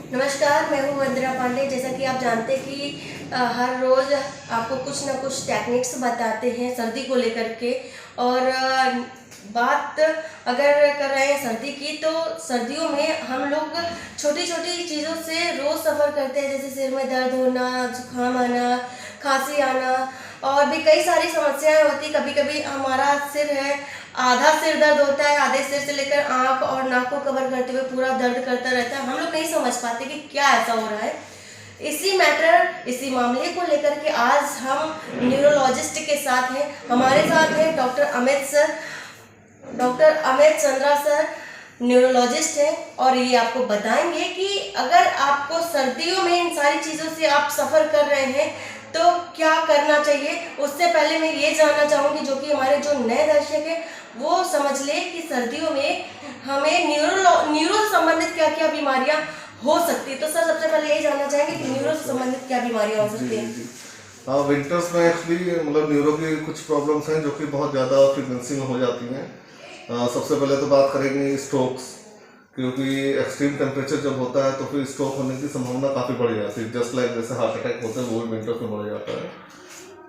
नमस्कार, मैं हूँ वंदना पांडे। जैसा कि आप जानते हैं कि हर रोज़ आपको कुछ ना कुछ टेक्निक्स बताते हैं सर्दी को लेकर के। और बात अगर कर रहे हैं सर्दी की, तो सर्दियों में हम लोग छोटी-छोटी चीज़ों से रोज़ सफ़र करते हैं, जैसे सिर में दर्द होना, जुकाम आना, खांसी आना और भी कई सारी समस्याएँ होती। कभी-कभी हमारा सिर है, आधा सिर दर्द होता है, आधे सिर से लेकर आँख और नाक को कवर करते हुए पूरा दर्द करता रहता है। हम लोग नहीं समझ पाते कि क्या ऐसा हो रहा है। इसी मामले को लेकर के आज हम न्यूरोलॉजिस्ट के साथ हैं। हमारे साथ हैं doctor Amit sir, doctor Amit Chandra sir neurologist हैं और ये आपको बताएंगे कि अगर आपको सर्दियों में इन सारी चीज़ों से आप सफ़र कर रहे हैं तो क्या करना चाहिए। उससे पहले मैं ये जानना चाहूँगी, जो कि हमारे जो नए दर्शक हैं वो समझ ले कि सर्दियों में हमें न्यूरो संबंधित क्या क्या बीमारियां हो सकती है। तो सर, सबसे पहले यही जानना चाहेंगे कि न्यूरो से संबंधित क्या बीमारियां हो सकती हैं। हाँ, विंटर्स में एक्चुअली मतलब न्यूरो की कुछ प्रॉब्लम्स हैं जो कि बहुत ज़्यादा फ्रीक्वेंसी में हो जाती हैं। सबसे पहले तो बात करेंगे स्ट्रोक्स, क्योंकि एक्सट्रीम टेम्परेचर जब होता है तो फिर स्ट्रोक होने की संभावना काफ़ी बढ़ जाती है। जस्ट लाइक जैसे हार्ट अटैक होते हैं वो विंटर्स में बढ़ जाता है।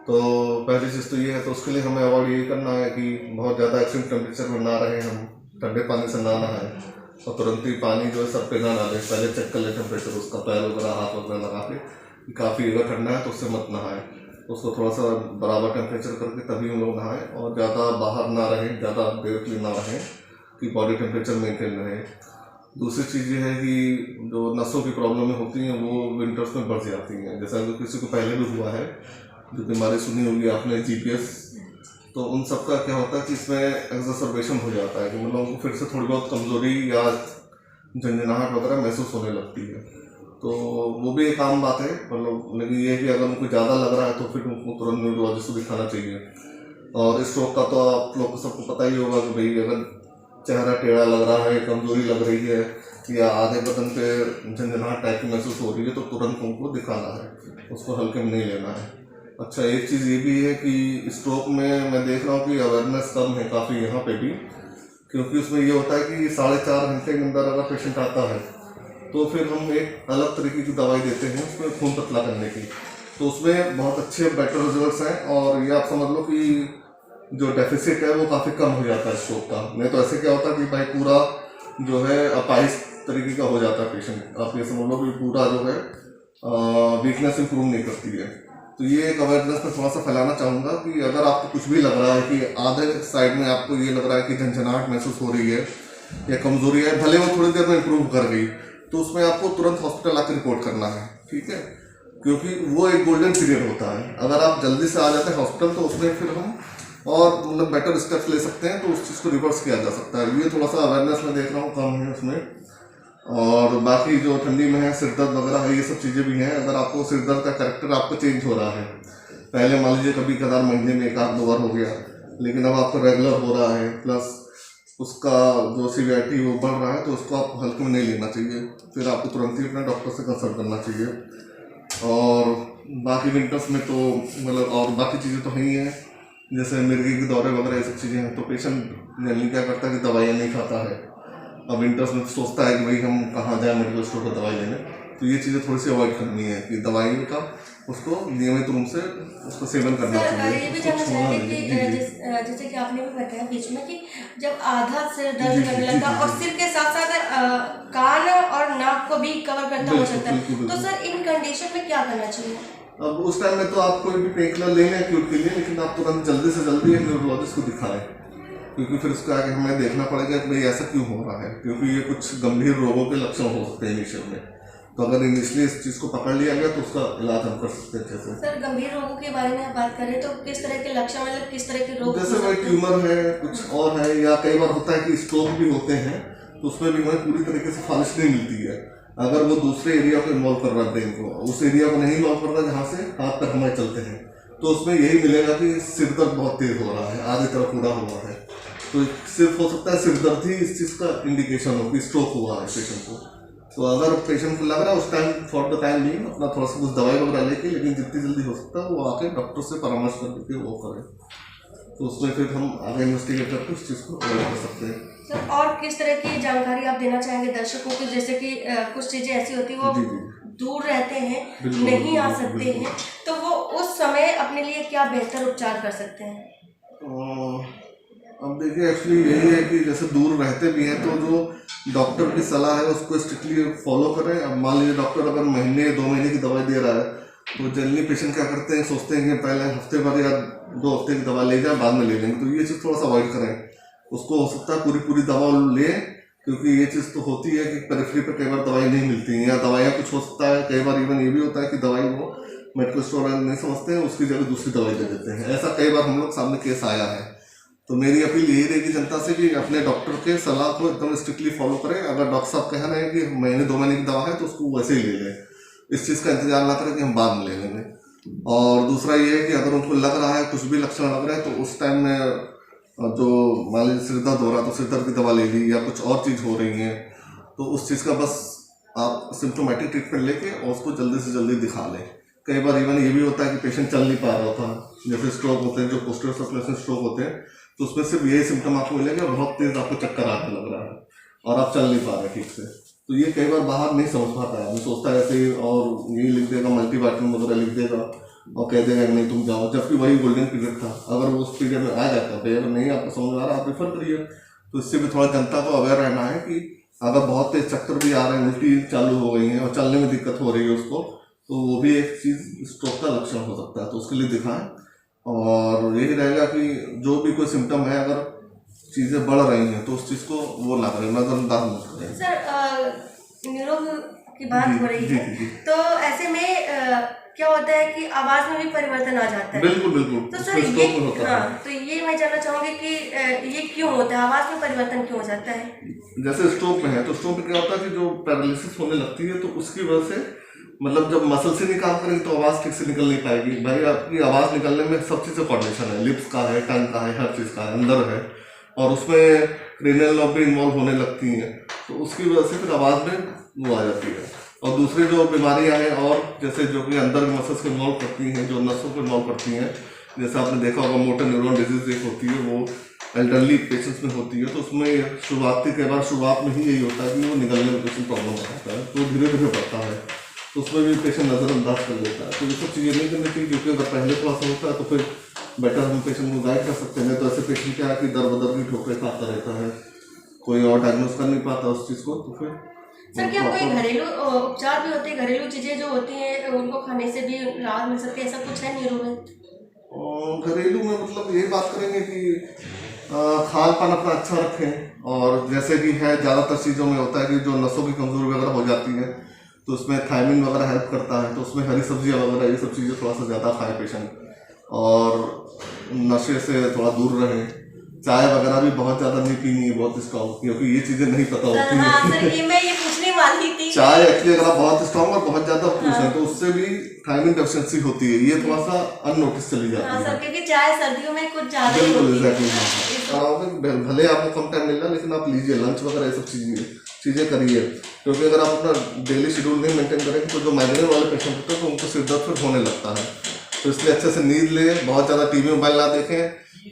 तो पहली चीज़ तो ये है, तो उसके लिए हमें अवॉइड ये करना है कि बहुत ज़्यादा एक्सट्रीम टेम्परेचर में ना रहे, हम ठंडे पानी से ना नहाएं और तुरंत ही पानी जो है सर पे ना डालें। पहले चेक कर लें टेम्परेचर उसका, पैर वगैरह हाथ वगैरह लगा के काफ़ी अगर ठंडा है तो उससे मत नहाएं। उसको थोड़ा सा बराबर टेम्परेचर करके तभी हम लोग नहाएं और ज़्यादा बाहर ना रहें, ज़्यादा देर के लिए ना रहें कि बॉडी टेम्परेचर मेंटेन रहे। दूसरी चीज़ ये है कि जो नसों की प्रॉब्लमें होती हैं वो विंटर्स में बढ़ जाती हैं। जैसा कि किसी को पहले भी हुआ है, जो बीमारी सुनी होगी आपने जीपीएस, तो उन सब का क्या होता है कि इसमें एक्सर्बेशन हो जाता है कि मतलब उनको फिर से थोड़ी बहुत कमज़ोरी या झंझनाहट वगैरह महसूस होने लगती है। तो वो भी एक आम बात है, मतलब लेकिन ये कि अगर उनको ज़्यादा लग रहा है तो फिर उनको तुरंत न्यूरोलॉजिस्ट को दिखाना चाहिए। और स्ट्रोक का तो आप लोग को सबको पता ही होगा कि भाई अगर चेहरा टेढ़ा लग रहा है, कमज़ोरी लग रही है या आधे बदन पे झंझनाहट टाइप की महसूस हो रही है तो तुरंत उनको दिखाना है, उसको हल्के में नहीं लेना है। अच्छा, एक चीज़ ये भी है कि स्ट्रोक में मैं देख रहा हूँ कि अवेयरनेस कम है काफ़ी यहाँ पे भी, क्योंकि उसमें ये होता है कि 4.5 घंटे के अंदर अगर पेशेंट आता है तो फिर हम एक अलग तरीके की दवाई देते हैं उसमें खून पतला करने की। तो उसमें बहुत अच्छे बेटर रिजल्ट्स हैं और ये आप समझ लो कि जो डेफिसिट है वो काफ़ी कम हो जाता है स्ट्रोक का। नहीं तो ऐसे क्या होता है कि भाई पूरा जो है अपाइस तरीके का हो जाता है पेशेंट। आप ये समझ लो कि पूरा जो है वीकनेस इंप्रूव नहीं करती है। तो ये एक अवेयरनेस में थोड़ा सा फैलाना चाहूँगा कि अगर आपको कुछ भी लग रहा है कि आधे साइड में आपको ये लग रहा है कि झंझनाहट महसूस हो रही है या कमजोरी है, भले वो थोड़ी देर में इंप्रूव कर गई, तो उसमें आपको तुरंत हॉस्पिटल आकर रिपोर्ट करना है, ठीक है। क्योंकि वो एक गोल्डन पीरियड होता है। अगर आप जल्दी से आ जाते हैं हॉस्पिटल तो उसमें फिर हम और मतलब बेटर स्टेप्स ले सकते हैं, तो उस चीज़ को रिवर्स किया जा सकता है। ये थोड़ा सा अवेयरनेस में देख रहा हूँ कम है उसमें। और बाकी जो ठंडी में है सिर दर्द वगैरह है, ये सब चीज़ें भी हैं। अगर आपको सिर दर्द का कैरेक्टर आपको चेंज हो रहा है, पहले मान लीजिए कभी कभार महीने में 1-2 बार हो गया, लेकिन अब आपको रेगुलर हो रहा है, प्लस उसका जो सीवियरिटी वो बढ़ रहा है, तो उसको आपको हल्के में नहीं लेना चाहिए। फिर आपको तुरंत ही अपने डॉक्टर से कंसल्ट करना चाहिए। और बाकी विंटर्स में तो मतलब और बाकी चीज़ें तो है ही हैं, जैसे मिर्गी के दौरे वगैरह ये सब चीज़ें हैं। तो पेशेंट जनरली क्या करता है कि दवाइयाँ नहीं खाता है। अब विंटर्स में सोचता है कि भाई हम कहाँ जाएँ मेडिकल स्टोर पर दवाई लेने। तो ये चीज़ें थोड़ी सी अवॉइड करनी है कि दवाइयों का उसको नियमित रूप से उसका सेवन करना चाहिए। ये भी जानना चाहेंगे कि जैसे कि आपने भी बताया बीच में कि जब आधा सिर दर्द करने लगता है और सिर के साथ साथ कान और नाक को भी कवर करता हो सकता है, तो सर इन कंडीशन में क्या करना चाहिए। अब उस टाइम में तो आप कोई भी पेन किलर ले लें एक्यूट के लिए, लेकिन आप तुरंत जल्दी से जल्दी एक न्यूरोलॉजिस्ट को दिखाएं, क्योंकि फिर उसका आगे हमें देखना पड़ेगा कि भाई ऐसा क्यों हो रहा है। क्योंकि ये कुछ गंभीर रोगों के लक्षण हो सकते हैं इनिशियल में। तो अगर इनिशियली इस चीज़ को पकड़ लिया गया तो उसका इलाज हम कर सकते हैं अच्छे से। सर, गंभीर रोगों के बारे में बात करें तो किस तरह के लक्षण, मतलब किस तरह के रोग, जैसे भाई ट्यूमर है, कुछ और है, या कई बार होता है कि स्ट्रोक भी होते हैं, तो उसमें भी हमें पूरी तरीके से खारिश नहीं मिलती है। अगर वो दूसरे एरिया को इन्वॉल्व कर रहा है ब्रेन को, उस एरिया को नहीं इन्वॉल्व कर रहा जहाँ से हाथ पैर हमारे चलते हैं, तो उसमें यही मिलेगा कि सिर दर्द बहुत तेज हो रहा है, आधी तरफ उड़ा हुआ है। तो सिर्फ हो सकता है सिर दर्द ही इस चीज़ का इंडिकेशन हो कि स्ट्रोक हुआ है पेशेंट को। तो अगर पेशेंट को लग रहा है उस टाइम फॉर द टाइम नहीं अपना थोड़ा सा कुछ दवाई वगैरह लेके, लेकिन जितनी जल्दी हो सकता है वो आके डॉक्टर से परामर्श करके वो करें, तो उसमें फिर हम आगे इन्वेस्टिगेट करके उस चीज़ को अवॉइड कर सकते हैं। सर और किस तरह की जानकारी आप देना चाहेंगे दर्शकों को, जैसे कि कुछ चीज़ें ऐसी होती हैं वो जी जी दूर रहते हैं, बिल्कुल नहीं आ बिल्कुल सकते बिल्कुल। हैं, तो वो उस समय अपने लिए क्या बेहतर उपचार कर सकते हैं? अब देखिए एक्चुअली यही है कि जैसे दूर रहते भी हैं तो जो डॉक्टर की सलाह है उसको स्ट्रिक्टली फॉलो करें। अब मान लीजिए डॉक्टर अगर महीने 2 महीने की दवाई दे रहा है तो जनरली पेशेंट क्या करते हैं, सोचते हैं कि पहले हफ्ते भर या 2 हफ्ते की दवा ले जाए बाद में ले लेंगे, तो ये चीज़ थोड़ा सा अवॉइड करें। उसको हो सकता है पूरी पूरी दवा ले, क्योंकि ये चीज़ तो होती है कि पेरिफेरी पे कई बार दवाई नहीं मिलती है या दवाइयाँ कुछ हो सकता है, कई बार इवन ये भी होता है कि दवाई वो मेडिकल स्टोर नहीं समझते हैं, उसकी जगह दूसरी दवाई दे देते हैं। ऐसा कई बार हम लोग सामने केस आया है। तो मेरी अपील यही रहेगी जनता से कि अपने डॉक्टर के सलाह को एकदम स्ट्रिक्टली फॉलो करें। अगर डॉक्टर साहब कह रहे हैं कि महीने 2 महीने की दवा है तो उसको वैसे ही ले लें, इस चीज़ का इंतजार ना करें कि हम बाद में ले लेंगे। और दूसरा ये है कि अगर उनको लग रहा है कुछ भी लक्षण लग रहे हैं तो उस टाइम में जो मान लीजिए सिर दर्द हो रहा है तो सिर दर्द की दवा ले ली, या कुछ और चीज़ हो रही है तो उस चीज़ का बस आप सिम्टोमेटिक ट्रीटमेंट लेके और उसको जल्दी से जल्दी दिखा लें। कई बार इवन ये भी होता है कि पेशेंट चल नहीं पा रहा था, जैसे स्ट्रोक होते हैं, जो पोस्टीरियर सर्कुलेशन स्ट्रोक होते हैं, तो उसमें सिर्फ यही सिम्टम आपको मिलेगा, बहुत तेज आपको चक्कर आने लग रहा है और आप चल नहीं पा रहे ठीक से। तो ये कई बार बाहर नहीं समझ पाता है, आदमी सोचता है ऐसे ही और यही लिख देगा, मल्टीवाइटमिन वगैरह लिख देगा और कह देगा नहीं तुम जाओ, जबकि वही गोल्डन पीरियड था। अगर वो उस पीरियड में आ जाता है, अगर नहीं आपको समझ आ रहा आप रेफर करिए। तो इससे भी थोड़ा जनता को अवेयर रहना है कि अगर बहुत तेज चक्कर भी आ रहे हैं, उल्टी चालू हो गई है और चलने में दिक्कत हो रही है उसको, तो वो भी एक चीज़ स्ट्रोक का लक्षण हो सकता है, तो उसके लिए दिखाएं। और यही रहेगा कि जो भी कोई सिम्टम है, अगर चीज़ें बढ़ रही हैं तो उस चीज़ को वो ना करें, नज़रअंदाज मत करें। सर निरोग की बात हो रही जी है, जी तो ऐसे में क्या होता है कि आवाज़ में भी परिवर्तन आ जाता है। बिल्कुल बिल्कुल, तो उसमें सर ये स्ट्रोक में होता है। हाँ, तो ये मैं जानना चाहूँगी कि ये क्यों होता है, आवाज़ में परिवर्तन क्यों हो जाता है? जैसे स्ट्रोक में है तो स्ट्रोक में क्या होता है कि जो पैरालिसिस होने लगती है तो उसकी वजह से मतलब जब मसल से नहीं काम करेंगे तो आवाज़ ठीक से निकल नहीं पाएगी। भाई आपकी आवाज़ निकलने में सब चीज़ का कोऑर्डिनेशन है, लिप्स का है, टंग का है, हर चीज़ का है, अंदर है, और उसमें क्रेनियल नर्व भी इन्वॉल्व होने लगती हैं, तो उसकी वजह से फिर आवाज़ में वो आ जाती है। और दूसरी जो बीमारियां हैं और जैसे जो कि अंदर मसल्स को इन्वॉल्व करती हैं, जो नसों को इन्वॉल्व करती हैं, जैसे आपने देखा होगा मोटर न्यूरॉन डिजीज एक होती है, वो एल्डरली पेशेंट्स में होती है, तो उसमें शुरुआत में ही यही होता है कि वो निकलने में पेशेंट प्रॉब्लम आता है, तो धीरे धीरे बढ़ता है, तो उसमें भी पेशेंट नज़रअंदाज कर लेता है। तो ये सब चीज़ें नहीं करनी चाहिए, क्योंकि अगर पहले थोड़ा सा होता है तो फिर बेटर हम पेशेंट को गाइड कर सकते हैं। तो ऐसे पेशेंट क्या है कि दर बदर की ठोकरें खाता रहता है, कोई और डायग्नोस कर नहीं पाता उस चीज़ को, तो फिर सर क्या कोई घरेलू उपचार भी होते हैं, घरेलू चीज़ें जो होती हैं उनको खाने से भी राहत मिल सकती है, ऐसा कुछ है नीरो में? और घरेलू में मतलब यही बात करेंगे कि खान पान अपना अच्छा रखें, और जैसे कि है ज़्यादातर चीज़ों में होता है कि जो नसों की कमजोरी वगैरह हो जाती है तो उसमें थायमिन वगैरह हेल्प करता है, तो उसमें हरी सब्जियां वगैरह ये सब चीज़ें थोड़ा सा ज़्यादा खाए पेशेंट, और नशे से थोड़ा दूर रहें। चाय वगैरह भी बहुत ज़्यादा नहीं पीनी है, बहुत स्ट्रॉन्ग, क्योंकि ये चीज़ें नहीं पता सर होती हाँ है। सर, ये मैं ये पूछने वाली थी। चाय एक्चुअली अगर आप बहुत स्ट्रॉन्ग और बहुत ज़्यादा पूछें तो उससे भी थायमिन डेफिशिएंसी होती है, ये थोड़ा सा अननोटिस चली जाती हाँ है। सर, क्योंकि चाय सर्दियों में कुछ ज़्यादा ही बिल्कुल होती है। एग्जैक्टली, भले आपको कम टाइम मिल रहा है लेकिन आप लीजिए लंच वगैरह ये सब चीज़ें करिए, क्योंकि अगर आप अपना डेली शेड्यूल नहीं मेंटेन करेंगे तो जो माइग्रेन वाले पेशेंट होते हैं तो उनको सिर दर्द फिर होने लगता है। तो इसलिए अच्छे से नींद ले, बहुत ज़्यादा टीवी मोबाइल ना देखें,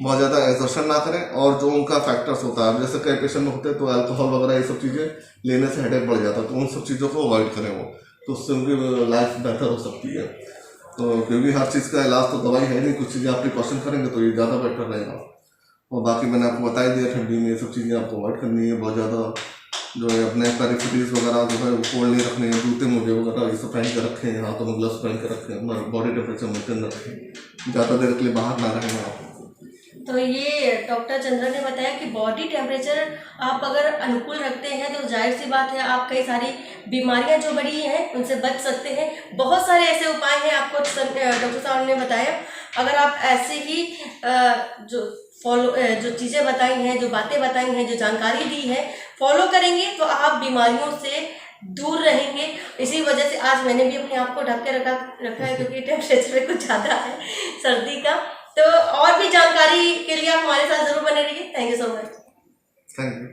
बहुत ज़्यादा एक्सर्शन ना करें, और जो उनका फैक्टर्स होता है जैसे कई पेशेंट में होते हैं तो अल्कोहल वगैरह ये सब चीज़ें लेने से हेडेक बढ़ जाता है, तो उन सब चीज़ों को अवॉइड करें वो, तो उससे उनकी लाइफ बेहतर हो सकती है। तो क्योंकि हर चीज़ का इलाज तो दवाई है नहीं, कुछ चीज़ें आप प्रिकॉशन करेंगे तो ये ज़्यादा बेटर रहेगा। और बाकी मैंने आपको बता ही दिया, ठंडी में ये सब चीज़ें आपको अवॉइड करनी है, बहुत ज़्यादा जो है अपने पेरिफेरीज वगैरह जो है वो कोल्ड नहीं रखने हैं, जूते मोजे वगैरह ये सब पहन के रखें, हाथों में ग्लव्स पहन के रखें, अपना बॉडी टेम्परेचर मेंटेन रखें, ज़्यादा देर के लिए बाहर ना रहें आप। तो ये डॉक्टर चंद्रा ने बताया कि बॉडी टेम्परेचर आप अगर अनुकूल रखते हैं तो जाहिर सी बात है आप कई सारी बीमारियां जो बड़ी हैं उनसे बच सकते हैं। बहुत सारे ऐसे उपाय हैं आपको डॉक्टर साहब ने बताया, अगर आप ऐसे ही जो चीज़ें बताई हैं, जो बातें बताई हैं, जो जानकारी दी है फॉलो करेंगे तो आप बीमारियों से दूर रहेंगे। इसी वजह से आज मैंने भी अपने आप को ढक के रखा है, क्योंकि टेम्परेचर कुछ ज़्यादा है सर्दी का। तो और भी जानकारी के लिए आप हमारे साथ जरूर बने रहिए। Thank you so much. Thank you.